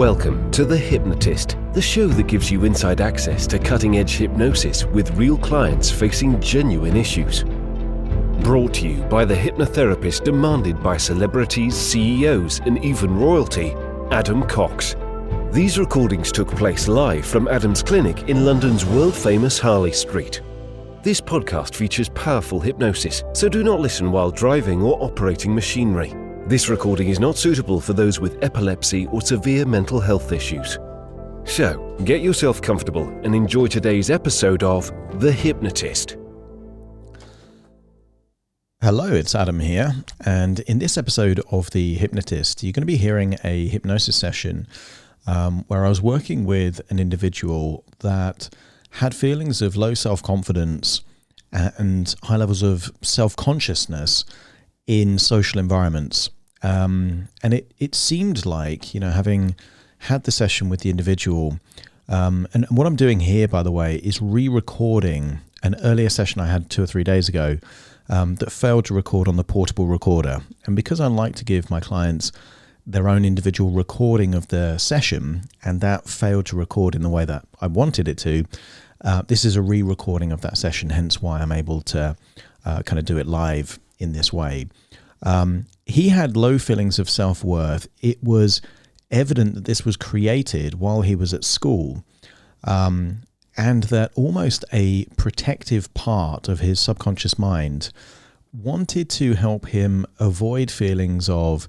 Welcome to The Hypnotist, the show that gives you inside access to cutting-edge hypnosis with real clients facing genuine issues. Brought to you by the hypnotherapist demanded by celebrities, CEOs, and even royalty, Adam Cox. These recordings took place live from Adam's clinic in London's world-famous Harley Street. This podcast features powerful hypnosis, so do not listen while driving or operating machinery. This recording is not suitable for those with epilepsy or severe mental health issues. So, get yourself comfortable and enjoy today's episode of The Hypnotist. Hello, it's Adam here, and in this episode of The Hypnotist, you're going to be hearing a hypnosis session where I was working with an individual that had feelings of low self-confidence and high levels of self-consciousness in social environments. And it seemed like, having had the session with the individual, and what I'm doing here, by the way, is re-recording an earlier session I had 2 or 3 days ago that failed to record on the portable recorder. And because I like to give my clients their own individual recording of the session, and that failed to record in the way that I wanted it to, this is a re-recording of that session, hence why I'm able to kind of do it live in this way. He had low feelings of self-worth. It was evident that this was created while he was at school, and that almost a protective part of his subconscious mind wanted to help him avoid feelings of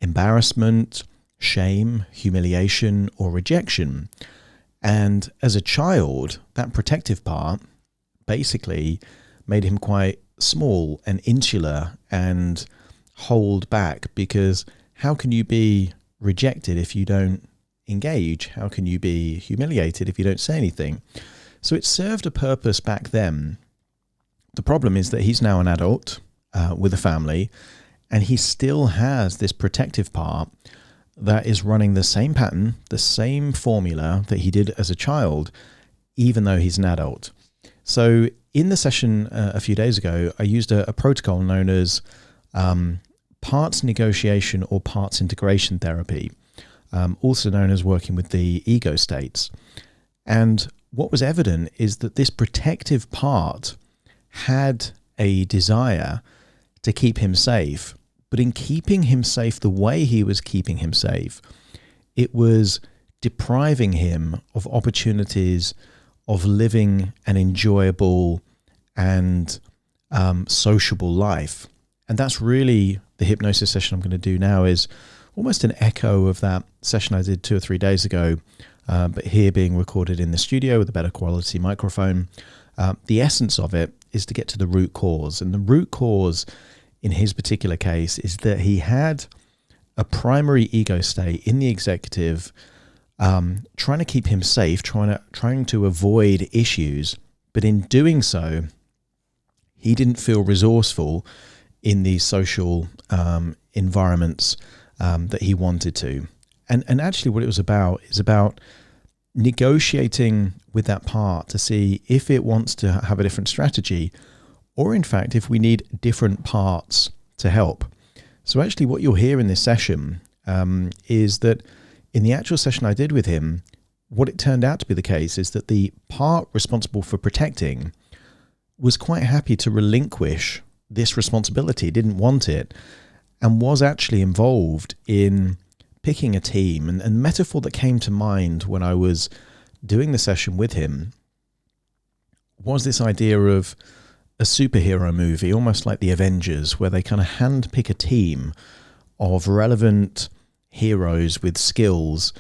embarrassment, shame, humiliation, or rejection. And as a child, that protective part basically made him quite small and insular and hold back, because how can you be rejected if you don't engage? How can you be humiliated if you don't say anything? So it served a purpose back then. The problem is that he's now an adult with a family, and he still has this protective part that is running the same pattern, the same formula that he did as a child, even though he's an adult. So in the session a few days ago, I used a protocol known as parts negotiation or parts integration therapy, also known as working with the ego states. And what was evident is that this protective part had a desire to keep him safe, but in keeping him safe the way he was keeping him safe, it was depriving him of opportunities of living an enjoyable and sociable life. And that's really the hypnosis session I'm going to do now, is almost an echo of that session I did 2 or 3 days ago, but here being recorded in the studio with a better quality microphone. The essence of it is to get to the root cause. And the root cause in his particular case is that he had a primary ego state in the executive, trying to keep him safe, trying to avoid issues, but in doing so, he didn't feel resourceful in these social environments that he wanted to. And actually what it was about is about negotiating with that part to see if it wants to have a different strategy, or in fact, if we need different parts to help. So actually what you'll hear in this session is that in the actual session I did with him, what it turned out to be the case is that the part responsible for protecting was quite happy to relinquish this responsibility, didn't want it, and was actually involved in picking a team. And the metaphor that came to mind when I was doing the session with him was this idea of a superhero movie, almost like the Avengers, where they kind of handpick a team of relevant heroes with skills,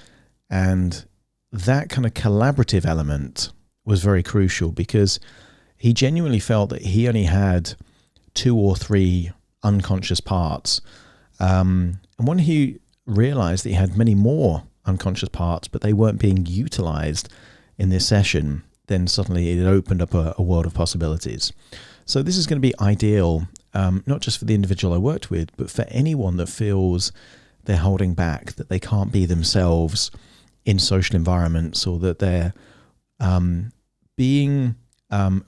and that kind of collaborative element was very crucial, because he genuinely felt that he only had 2 or 3 unconscious parts, and when he realized that he had many more unconscious parts but they weren't being utilized in this session, then suddenly it opened up a world of possibilities. So this is going to be ideal, not just for the individual I worked with, but for anyone that feels they're holding back, that they can't be themselves in social environments, or that they're being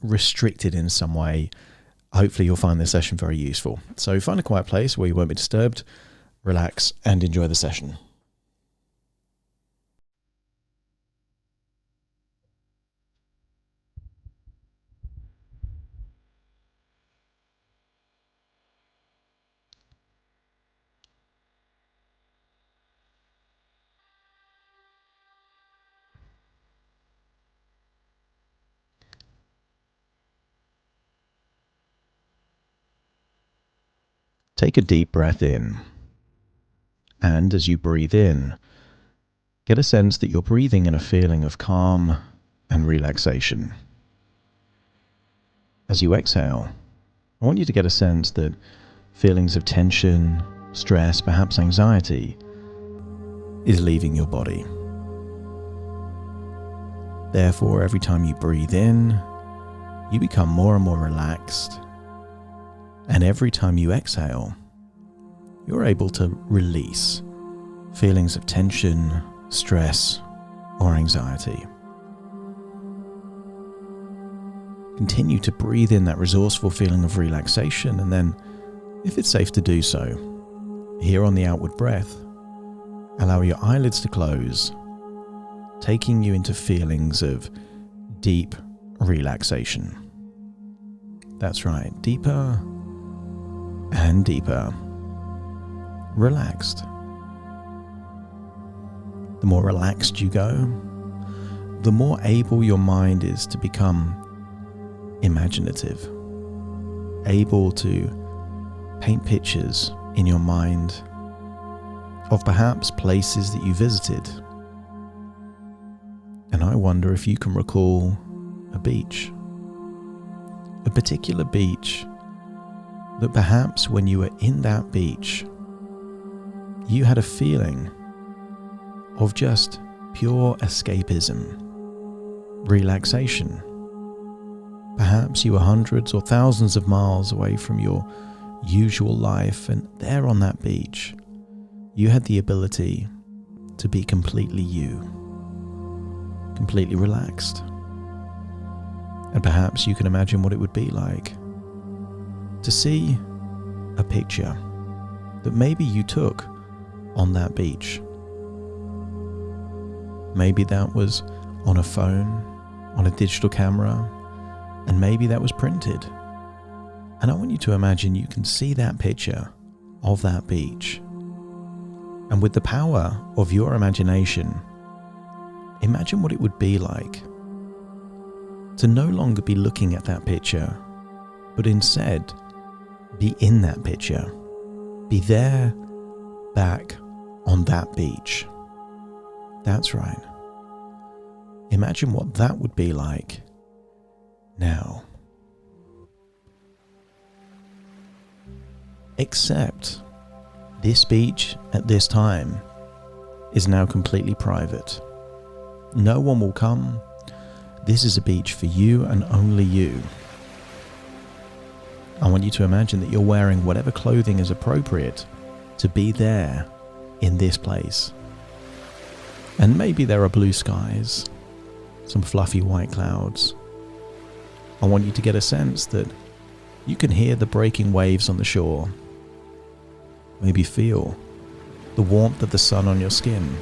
restricted in some way. Hopefully you'll find this session very useful. So find a quiet place where you won't be disturbed, relax, and enjoy the session. Take a deep breath in. And as you breathe in, get a sense that you're breathing in a feeling of calm and relaxation. As you exhale, I want you to get a sense that feelings of tension, stress, perhaps anxiety, is leaving your body. Therefore, every time you breathe in, you become more and more relaxed. And every time you exhale, you're able to release feelings of tension, stress, or anxiety. Continue to breathe in that resourceful feeling of relaxation, and then, if it's safe to do so, here on the outward breath, allow your eyelids to close, taking you into feelings of deep relaxation. That's right, deeper and deeper. Relaxed. The more relaxed you go, the more able your mind is to become imaginative, able to paint pictures in your mind of perhaps places that you visited. And I wonder if you can recall a beach, a particular beach that perhaps when you were in that beach, you had a feeling of just pure escapism, relaxation. Perhaps you were hundreds or thousands of miles away from your usual life, and there on that beach, you had the ability to be completely you, completely relaxed. And perhaps you can imagine what it would be like to see a picture that maybe you took on that beach. Maybe that was on a phone, on a digital camera, and maybe that was printed. And I want you to imagine you can see that picture of that beach. And with the power of your imagination, imagine what it would be like to no longer be looking at that picture, but instead be in that picture, be there, back on that beach. That's right. Imagine what that would be like now. Except this beach at this time is now completely private. No one will come. This is a beach for you and only you. I want you to imagine that you're wearing whatever clothing is appropriate to be there in this place. And maybe there are blue skies, some fluffy white clouds. I want you to get a sense that you can hear the breaking waves on the shore. Maybe feel the warmth of the sun on your skin.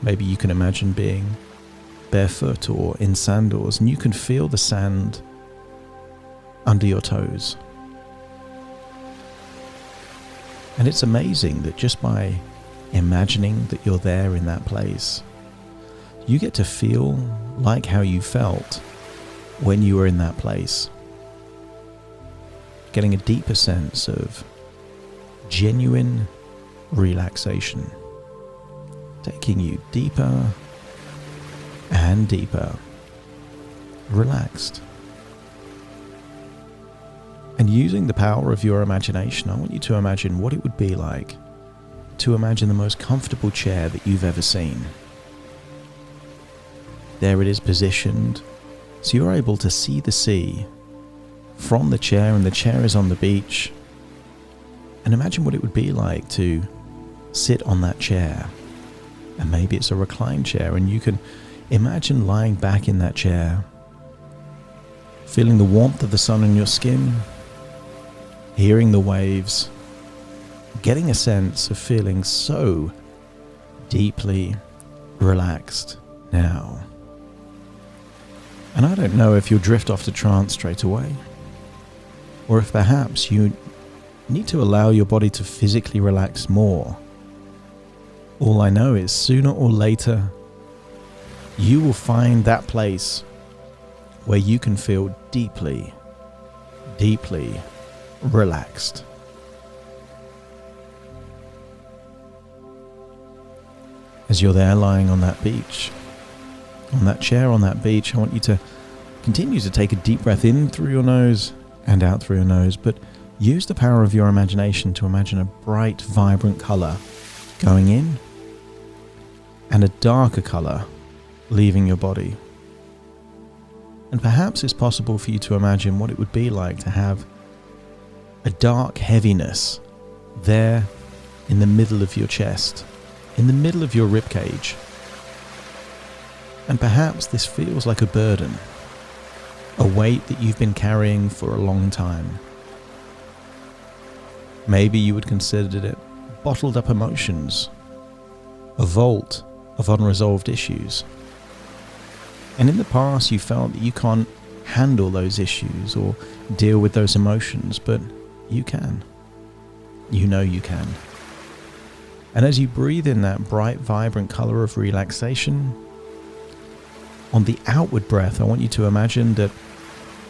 Maybe you can imagine being barefoot or in sandals, and you can feel the sand under your toes. And it's amazing that just by imagining that you're there in that place, you get to feel like how you felt when you were in that place. Getting a deeper sense of genuine relaxation, taking you deeper and deeper, relaxed. And using the power of your imagination, I want you to imagine what it would be like to imagine the most comfortable chair that you've ever seen. There it is positioned, so you're able to see the sea from the chair, and the chair is on the beach. And imagine what it would be like to sit on that chair. And maybe it's a reclined chair, and you can imagine lying back in that chair, feeling the warmth of the sun on your skin, hearing the waves, getting a sense of feeling so deeply relaxed now. And I don't know if you'll drift off to trance straight away, or if perhaps you need to allow your body to physically relax more. All I know is sooner or later, you will find that place where you can feel deeply, deeply relaxed. As you're there lying on that beach, on that chair on that beach, I want you to continue to take a deep breath in through your nose and out through your nose, but use the power of your imagination to imagine a bright, vibrant color going in and a darker color leaving your body. And perhaps it's possible for you to imagine what it would be like to have a dark heaviness there in the middle of your chest, in the middle of your rib cage. And perhaps this feels like a burden, a weight that you've been carrying for a long time. Maybe you would consider it bottled up emotions, a vault of unresolved issues. And in the past you felt that you can't handle those issues or deal with those emotions, but you can. You know you can. And as you breathe in that bright, vibrant color of relaxation, on the outward breath, I want you to imagine that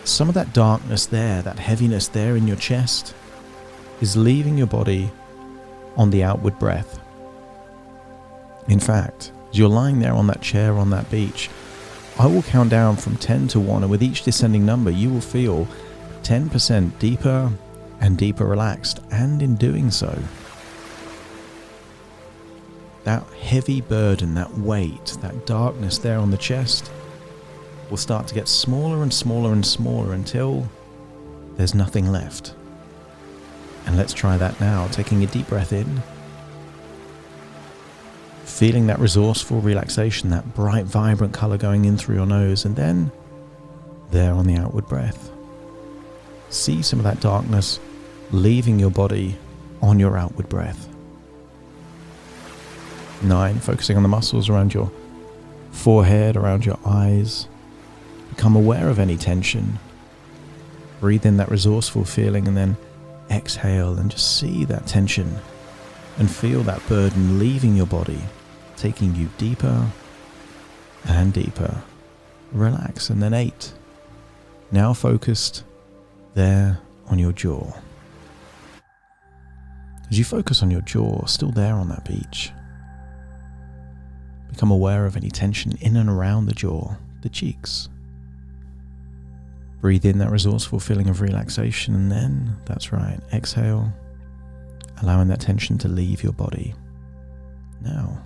some of that darkness there, that heaviness there in your chest, is leaving your body on the outward breath. In fact, as you're lying there on that chair on that beach, I will count down from 10 to 1, and with each descending number, you will feel 10% deeper and deeper relaxed. And in doing so, that heavy burden, that weight, that darkness there on the chest will start to get smaller and smaller and smaller until there's nothing left. And let's try that now, taking a deep breath in, feeling that resourceful relaxation, that bright, vibrant color going in through your nose, and then there on the outward breath, see some of that darkness leaving your body on your outward breath. 9, focusing on the muscles around your forehead, around your eyes. Become aware of any tension. Breathe in that resourceful feeling and then exhale and just see that tension and feel that burden leaving your body, taking you deeper and deeper. Relax. And then 8, now focused there on your jaw. As you focus on your jaw, still there on that beach, become aware of any tension in and around the jaw, the cheeks. Breathe in that resourceful feeling of relaxation, and then, that's right, exhale, allowing that tension to leave your body. Now,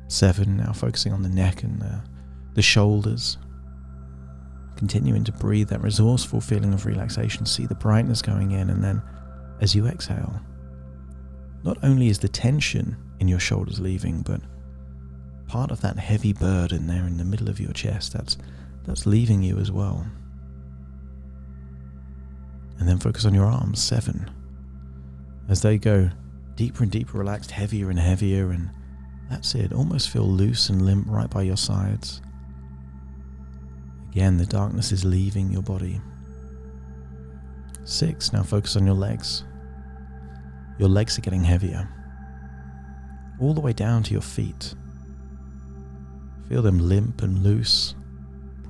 7, now focusing on the neck and the shoulders. Continuing to breathe that resourceful feeling of relaxation, see the brightness going in, and then as you exhale, not only is the tension in your shoulders leaving, but part of that heavy burden there in the middle of your chest, that's leaving you as well. And then focus on your arms, 7, as they go deeper and deeper, relaxed, heavier and heavier, and that's it, almost feel loose and limp right by your sides. Again, the darkness is leaving your body. 6, now focus on your legs. Your legs are getting heavier, all the way down to your feet. Feel them limp and loose,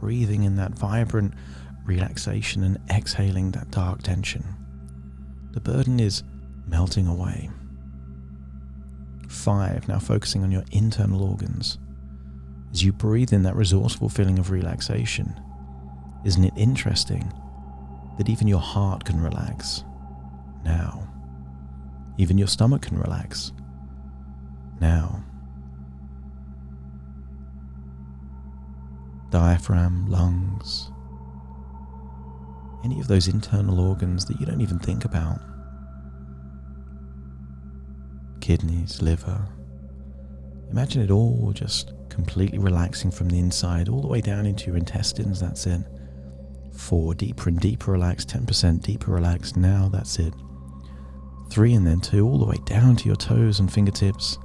breathing in that vibrant relaxation and exhaling that dark tension. The burden is melting away. 5, now focusing on your internal organs. As you breathe in that resourceful feeling of relaxation, isn't it interesting that even your heart can relax now? Even your stomach can relax now. Diaphragm, lungs, any of those internal organs that you don't even think about. Kidneys, liver. Imagine it all just completely relaxing from the inside all the way down into your intestines. That's it. 4, deeper and deeper relaxed, 10% deeper relaxed. Now that's it. 3 and then 2, all the way down to your toes and fingertips.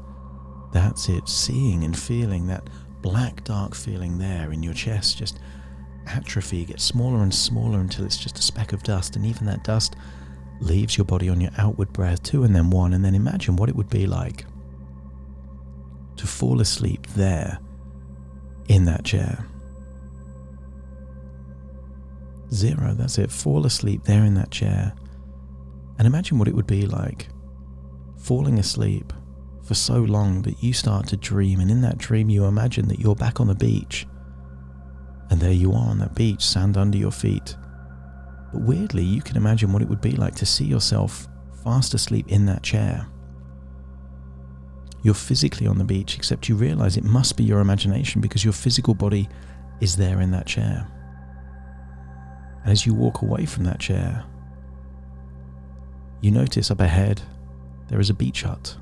That's it. Seeing and feeling that black dark feeling there in your chest just atrophy, gets smaller and smaller until it's just a speck of dust, and even that dust leaves your body on your outward breath. 2 and then 1, and then imagine what it would be like to fall asleep there in that chair. 0, that's it. Fall asleep there in that chair. And imagine what it would be like falling asleep for so long that you start to dream, and in that dream you imagine that you're back on the beach. And there you are on that beach, sand under your feet. But weirdly, you can imagine what it would be like to see yourself fast asleep in that chair. You're physically on the beach, except you realize it must be your imagination because your physical body is there in that chair. And as you walk away from that chair, you notice up ahead there is a beach hut.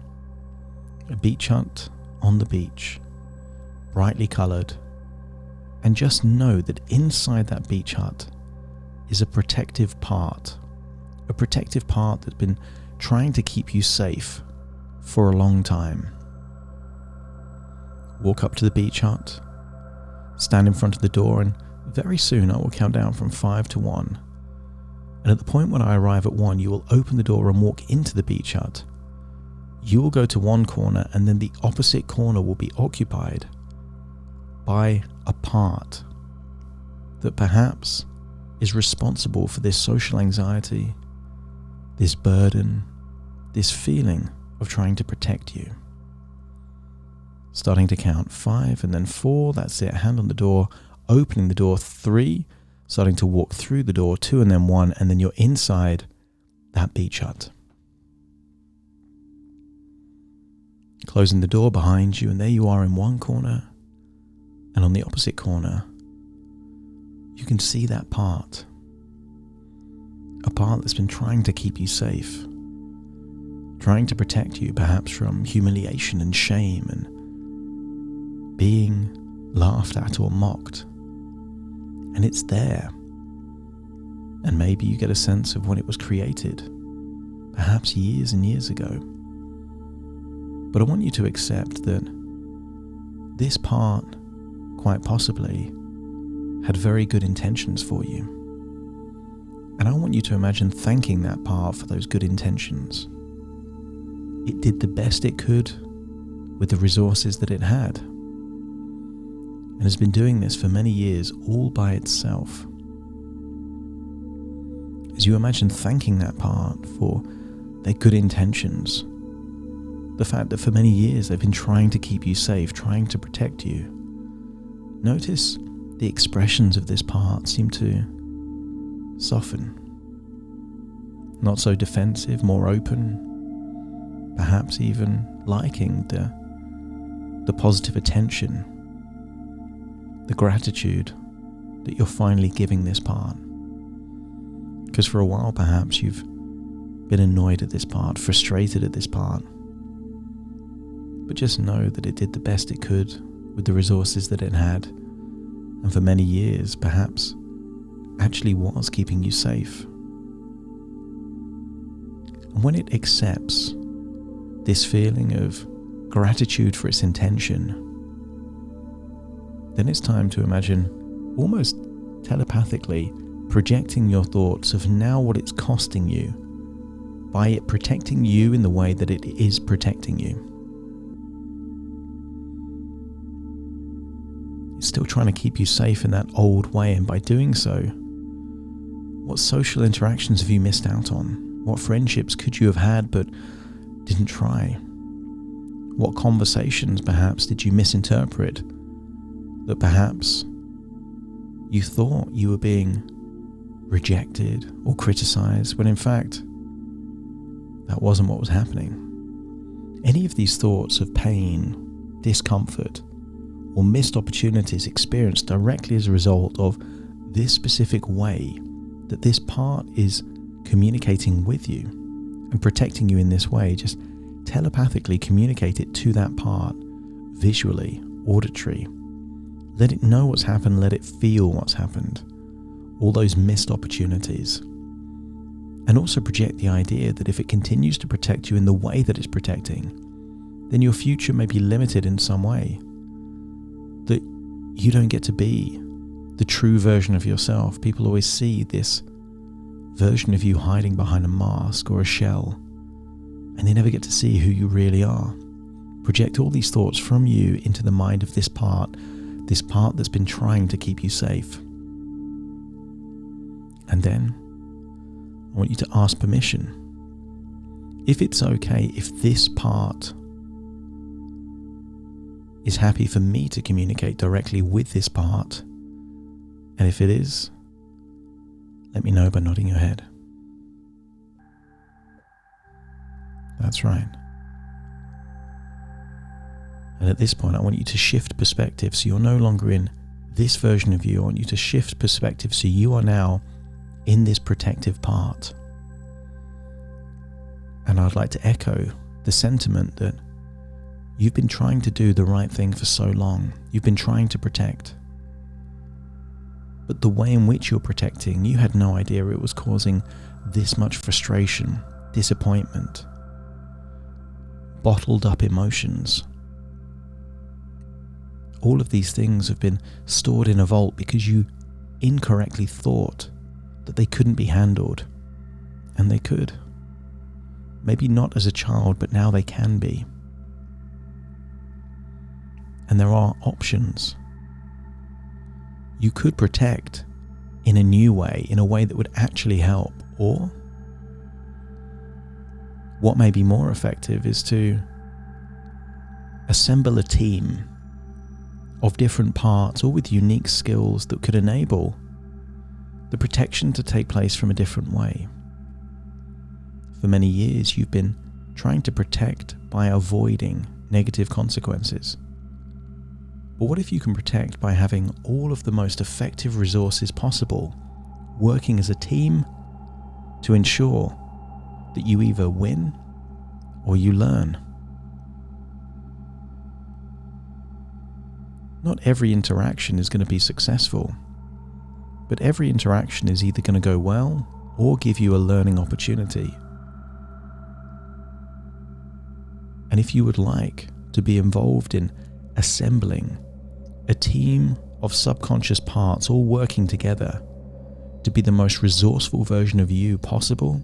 A beach hut on the beach, brightly coloured. And just know that inside that beach hut is a protective part that's been trying to keep you safe for a long time. Walk up to the beach hut, stand in front of the door, and very soon I will count down from 5 to 1. And at the point when I arrive at 1, you will open the door and walk into the beach hut. You will go to one corner, and then the opposite corner will be occupied by a part that perhaps is responsible for this social anxiety, this burden, this feeling of trying to protect you. Starting to count 5 and then 4, that's it, hand on the door, opening the door, 3, starting to walk through the door, 2 and then 1, and then you're inside that beach hut. Closing the door behind you, and there you are in one corner, and on the opposite corner, you can see that part. A part that's been trying to keep you safe, trying to protect you perhaps from humiliation and shame and being laughed at or mocked. And it's there. And maybe you get a sense of when it was created, perhaps years and years ago. But I want you to accept that this part, quite possibly, had very good intentions for you. And I want you to imagine thanking that part for those good intentions. It did the best it could with the resources that it had, and has been doing this for many years all by itself. As you imagine thanking that part for their good intentions, the fact that for many years they've been trying to keep you safe, trying to protect you, notice the expressions of this part seem to soften. Not so defensive, more open, perhaps even liking the positive attention, the gratitude that you're finally giving this part. Because for a while perhaps you've been annoyed at this part, frustrated at this part. But just know that it did the best it could with the resources that it had, and for many years perhaps actually was keeping you safe. And when it accepts this feeling of gratitude for its intention, then it's time to imagine, almost telepathically, projecting your thoughts of now what it's costing you by it protecting you in the way that it is protecting you. It's still trying to keep you safe in that old way, and by doing so, what social interactions have you missed out on? What friendships could you have had but didn't try? What conversations perhaps did you misinterpret that perhaps you thought you were being rejected or criticized when in fact that wasn't what was happening? Any of these thoughts of pain, discomfort, or missed opportunities experienced directly as a result of this specific way that this part is communicating with you and protecting you in this way, just telepathically communicate it to that part, visually, auditory. Let it know what's happened, let it feel what's happened, all those missed opportunities. And also project the idea that if it continues to protect you in the way that it's protecting, then your future may be limited in some way. That you don't get to be the true version of yourself. People always see this version of you hiding behind a mask or a shell, and they never get to see who you really are. Project all these thoughts from you into the mind of this part that's been trying to keep you safe. And then I want you to ask permission. If it's okay, if this part is happy for me to communicate directly with this part, and if it is, let me know by nodding your head. That's right. And at this point, I want you to shift perspective so you're no longer in this version of you. I want you to shift perspective so you are now in this protective part. And I'd like to echo the sentiment that you've been trying to do the right thing for so long. You've been trying to protect. But the way in which you're protecting, you had no idea it was causing this much frustration, disappointment, bottled up emotions. All of these things have been stored in a vault because you incorrectly thought that they couldn't be handled. And they could. Maybe not as a child, but now they can be. And there are options. You could protect in a new way, in a way that would actually help. Or what may be more effective is to assemble a team of different parts, all with unique skills that could enable the protection to take place from a different way. For many years, you've been trying to protect by avoiding negative consequences. But what if you can protect by having all of the most effective resources possible, working as a team to ensure that you either win or you learn? Not every interaction is going to be successful, but every interaction is either going to go well or give you a learning opportunity. And if you would like to be involved in assembling a team of subconscious parts all working together to be the most resourceful version of you possible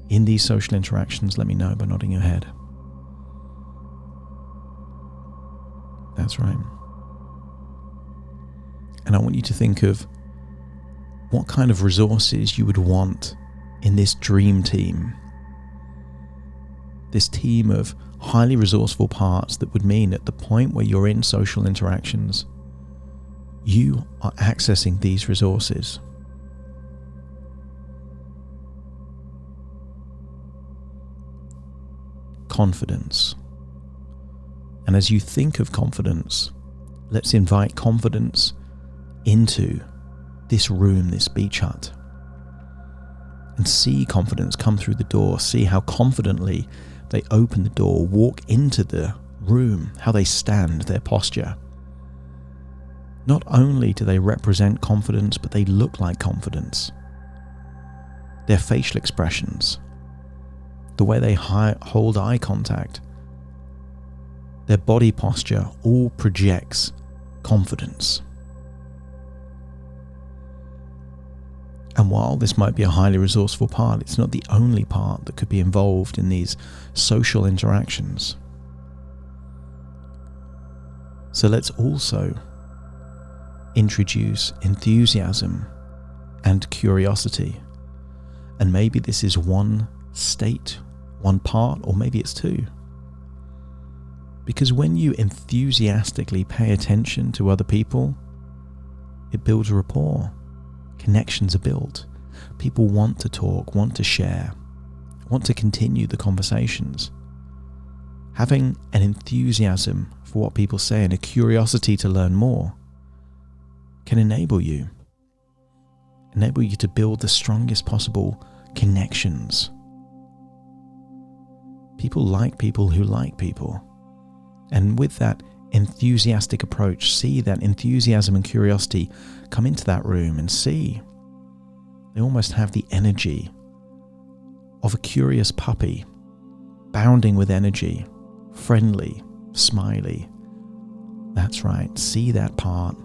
in these social interactions, let me know by nodding your head. That's right. And I want you to think of what kind of resources you would want in this dream team. This team of highly resourceful parts that would mean at the point where you're in social interactions, you are accessing these resources. Confidence. And as you think of confidence, let's invite confidence into this room, this beach hut, and see confidence come through the door. See how confidently they open the door, walk into the room, how they stand, their posture. Not only do they represent confidence, but they look like confidence. Their facial expressions, the way they hold eye contact, their body posture all projects confidence. And while this might be a highly resourceful part, it's not the only part that could be involved in these social interactions. So let's also introduce enthusiasm and curiosity. And maybe this is one state, one part, or maybe it's two. Because when you enthusiastically pay attention to other people, it builds rapport. Connections are built. People want to talk, want to share, want to continue the conversations. Having an enthusiasm for what people say and a curiosity to learn more can enable you to build the strongest possible connections. People like people who like people. And with that enthusiastic approach, see that enthusiasm and curiosity come into that room and see they almost have the energy of a curious puppy, bounding with energy, friendly, smiley. That's right, see that part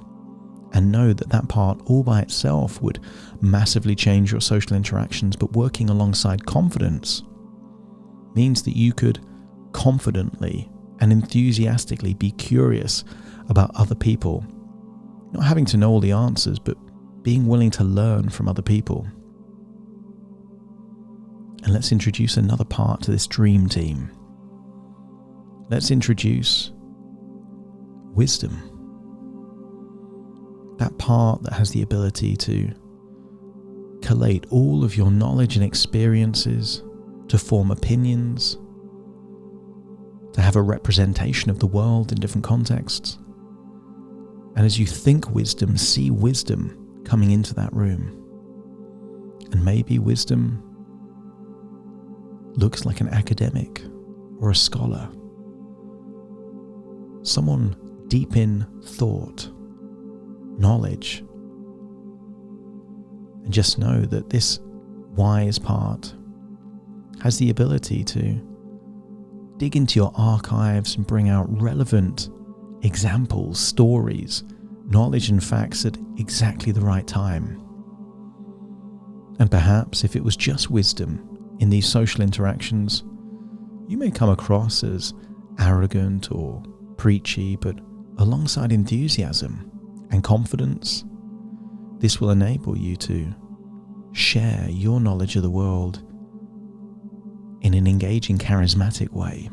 and know that that part all by itself would massively change your social interactions, but working alongside confidence means that you could confidently and enthusiastically be curious about other people, not having to know all the answers, but being willing to learn from other people. And let's introduce another part to this dream team. Let's introduce wisdom. That part that has the ability to collate all of your knowledge and experiences, to form opinions, to have a representation of the world in different contexts. And as you think wisdom, see wisdom coming into that room. And maybe wisdom looks like an academic or a scholar. Someone deep in thought, knowledge. And just know that this wise part has the ability to dig into your archives and bring out relevant examples, stories, knowledge and facts at exactly the right time. And perhaps if it was just wisdom in these social interactions, you may come across as arrogant or preachy, but alongside enthusiasm and confidence, this will enable you to share your knowledge of the world in an engaging, charismatic way.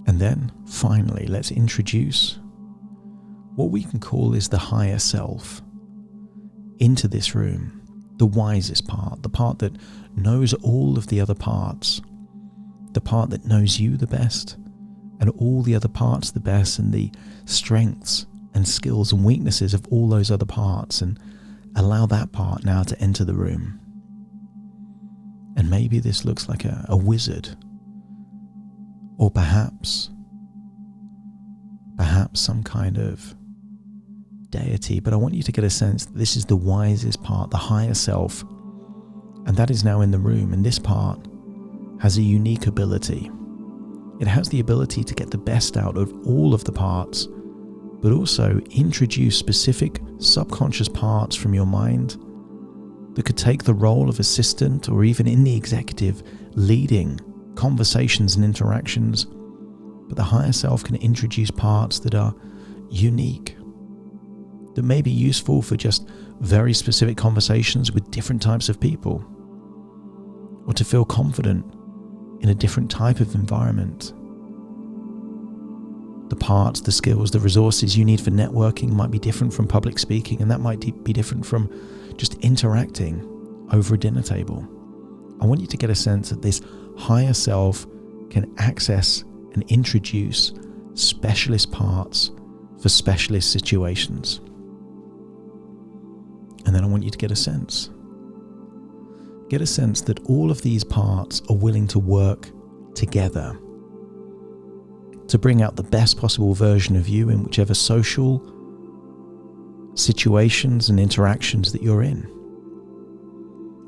And then, finally, let's introduce what we can call is the higher self into this room, the wisest part, the part that knows all of the other parts, the part that knows you the best and all the other parts the best, and the strengths and skills and weaknesses of all those other parts, and allow that part now to enter the room. And maybe this looks like a wizard, or perhaps some kind of deity, but I want you to get a sense that this is the wisest part, the higher self, and that is now in the room. And this part has a unique ability. It has the ability to get the best out of all of the parts, but also introduce specific subconscious parts from your mind that could take the role of assistant or even in the executive, leading conversations and interactions. But the higher self can introduce parts that are unique, that may be useful for just very specific conversations with different types of people, or to feel confident in a different type of environment. The parts, the skills, the resources you need for networking might be different from public speaking, and that might be different from just interacting over a dinner table. I want you to get a sense that this higher self can access and introduce specialist parts for specialist situations. And then I want you to get a sense that all of these parts are willing to work together to bring out the best possible version of you in whichever social situations and interactions that you're in.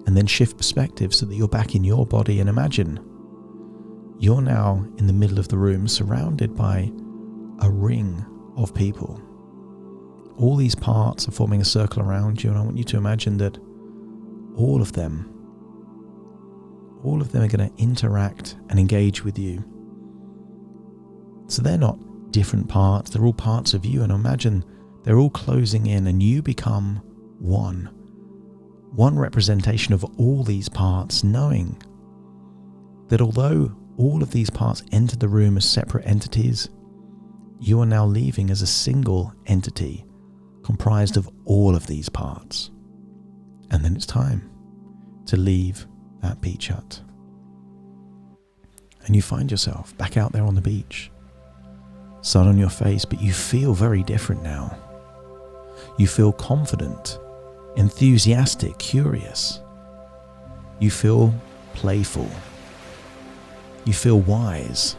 And then shift perspective so that you're back in your body, and imagine you're now in the middle of the room surrounded by a ring of people. All these parts are forming a circle around you, and I want you to imagine that all of them are going to interact and engage with you. So they're not different parts, they're all parts of you, and imagine they're all closing in and you become one representation of all these parts, knowing that although all of these parts entered the room as separate entities, you are now leaving as a single entity comprised of all of these parts. And then it's time to leave that beach hut. And you find yourself back out there on the beach, sun on your face, but you feel very different now. You feel confident, enthusiastic, curious. You feel playful. You feel wise.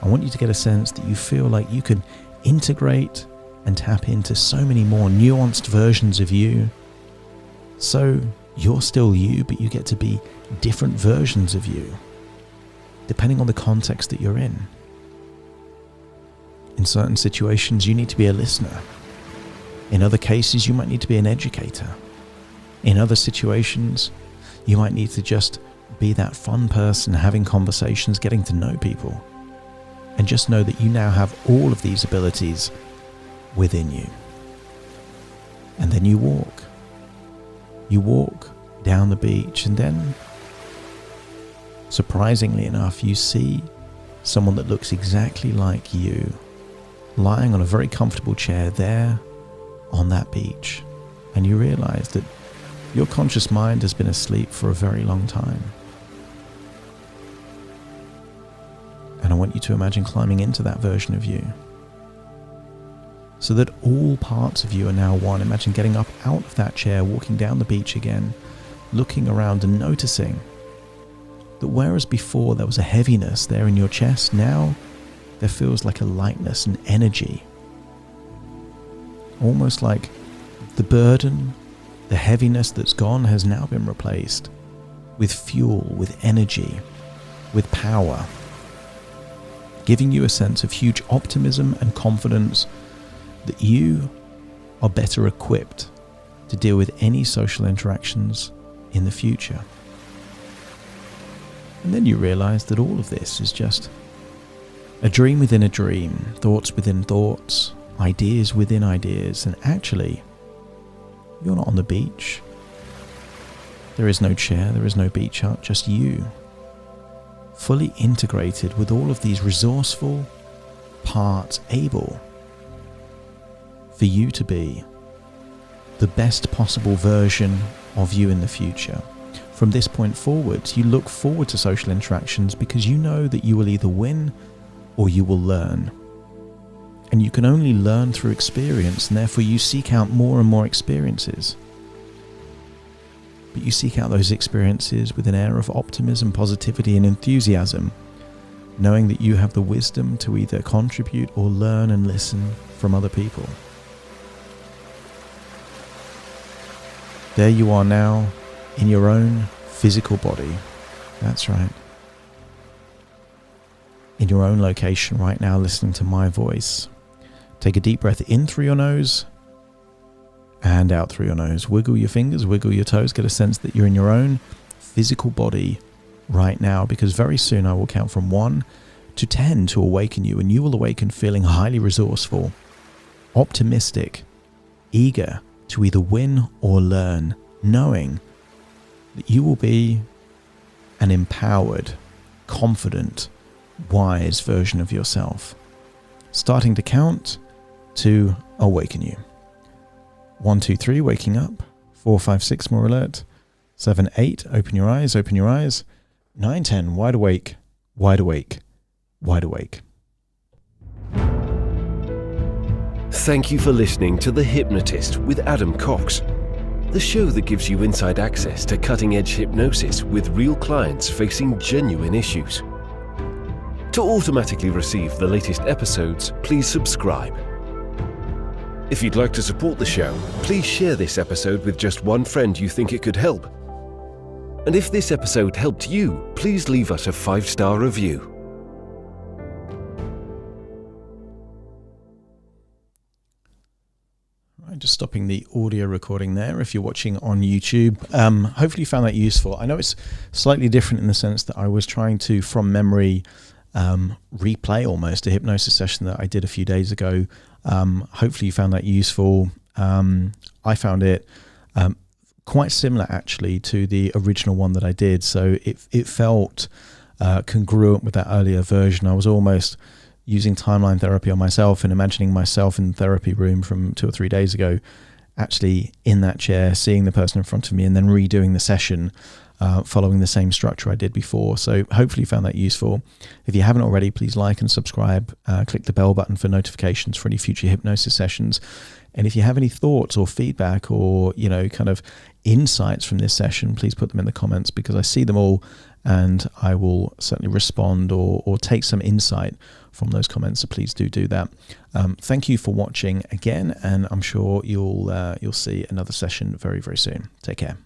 I want you to get a sense that you feel like you can integrate and tap into so many more nuanced versions of you. So you're still you, but you get to be different versions of you, depending on the context that you're in. In certain situations, you need to be a listener. In other cases, you might need to be an educator. In other situations, you might need to just be that fun person having conversations, getting to know people. And just know that you now have all of these abilities within you. And then you walk. You walk down the beach, and then, surprisingly enough, you see someone that looks exactly like you, lying on a very comfortable chair there on that beach. And you realize that your conscious mind has been asleep for a very long time. And I want you to imagine climbing into that version of you, so that all parts of you are now one. Imagine getting up out of that chair, walking down the beach again, looking around and noticing that whereas before there was a heaviness there in your chest, now there feels like a lightness and energy. Almost like the burden, the heaviness that's gone has now been replaced with fuel, with energy, with power, giving you a sense of huge optimism and confidence that you are better equipped to deal with any social interactions in the future. And then you realize that all of this is just a dream within a dream, thoughts within thoughts, ideas within ideas, and actually, you're not on the beach. There is no chair, there is no beach hut, just you, fully integrated with all of these resourceful parts, able for you to be the best possible version of you in the future. From this point forward, you look forward to social interactions because you know that you will either win or you will learn. And you can only learn through experience, and therefore you seek out more and more experiences. But you seek out those experiences with an air of optimism, positivity, and enthusiasm, knowing that you have the wisdom to either contribute or learn and listen from other people. There you are now, in your own physical body. That's right. In your own location right now, listening to my voice. Take a deep breath in through your nose and out through your nose. Wiggle your fingers, wiggle your toes. Get a sense that you're in your own physical body right now, because very soon I will count from 1 to 10 to awaken you, and you will awaken feeling highly resourceful, optimistic, eager to either win or learn, knowing that you will be an empowered, confident, wise version of yourself. Starting to count to awaken you. 1, 2, 3, waking up. 4, 5, 6, more alert. 7, 8, open your eyes, open your eyes. 9, 10, wide awake, wide awake, wide awake. Thank you for listening to The Hypnotist with Adam Cox, the show that gives you inside access to cutting-edge hypnosis with real clients facing genuine issues. To automatically receive the latest episodes, please subscribe. If you'd like to support the show, please share this episode with just one friend you think it could help. And if this episode helped you, please leave us a 5-star review. Right, just stopping the audio recording there if you're watching on YouTube. Hopefully you found that useful. I know it's slightly different in the sense that I was trying to, from memory, replay almost a hypnosis session that I did a few days ago. Hopefully you found that useful. I found it quite similar actually to the original one that I did, so it felt congruent with that earlier version. I was almost using timeline therapy on myself and imagining myself in the therapy room from 2 or 3 days ago, actually in that chair, seeing the person in front of me, and then redoing the session following the same structure I did before. So hopefully you found that useful. If you haven't already, please like and subscribe. Click the bell button for notifications for any future hypnosis sessions. And if you have any thoughts or feedback or, kind of insights from this session, please put them in the comments, because I see them all and I will certainly respond or take some insight from those comments. So please do that. Thank you for watching again, and I'm sure you'll see another session very, very soon. Take care.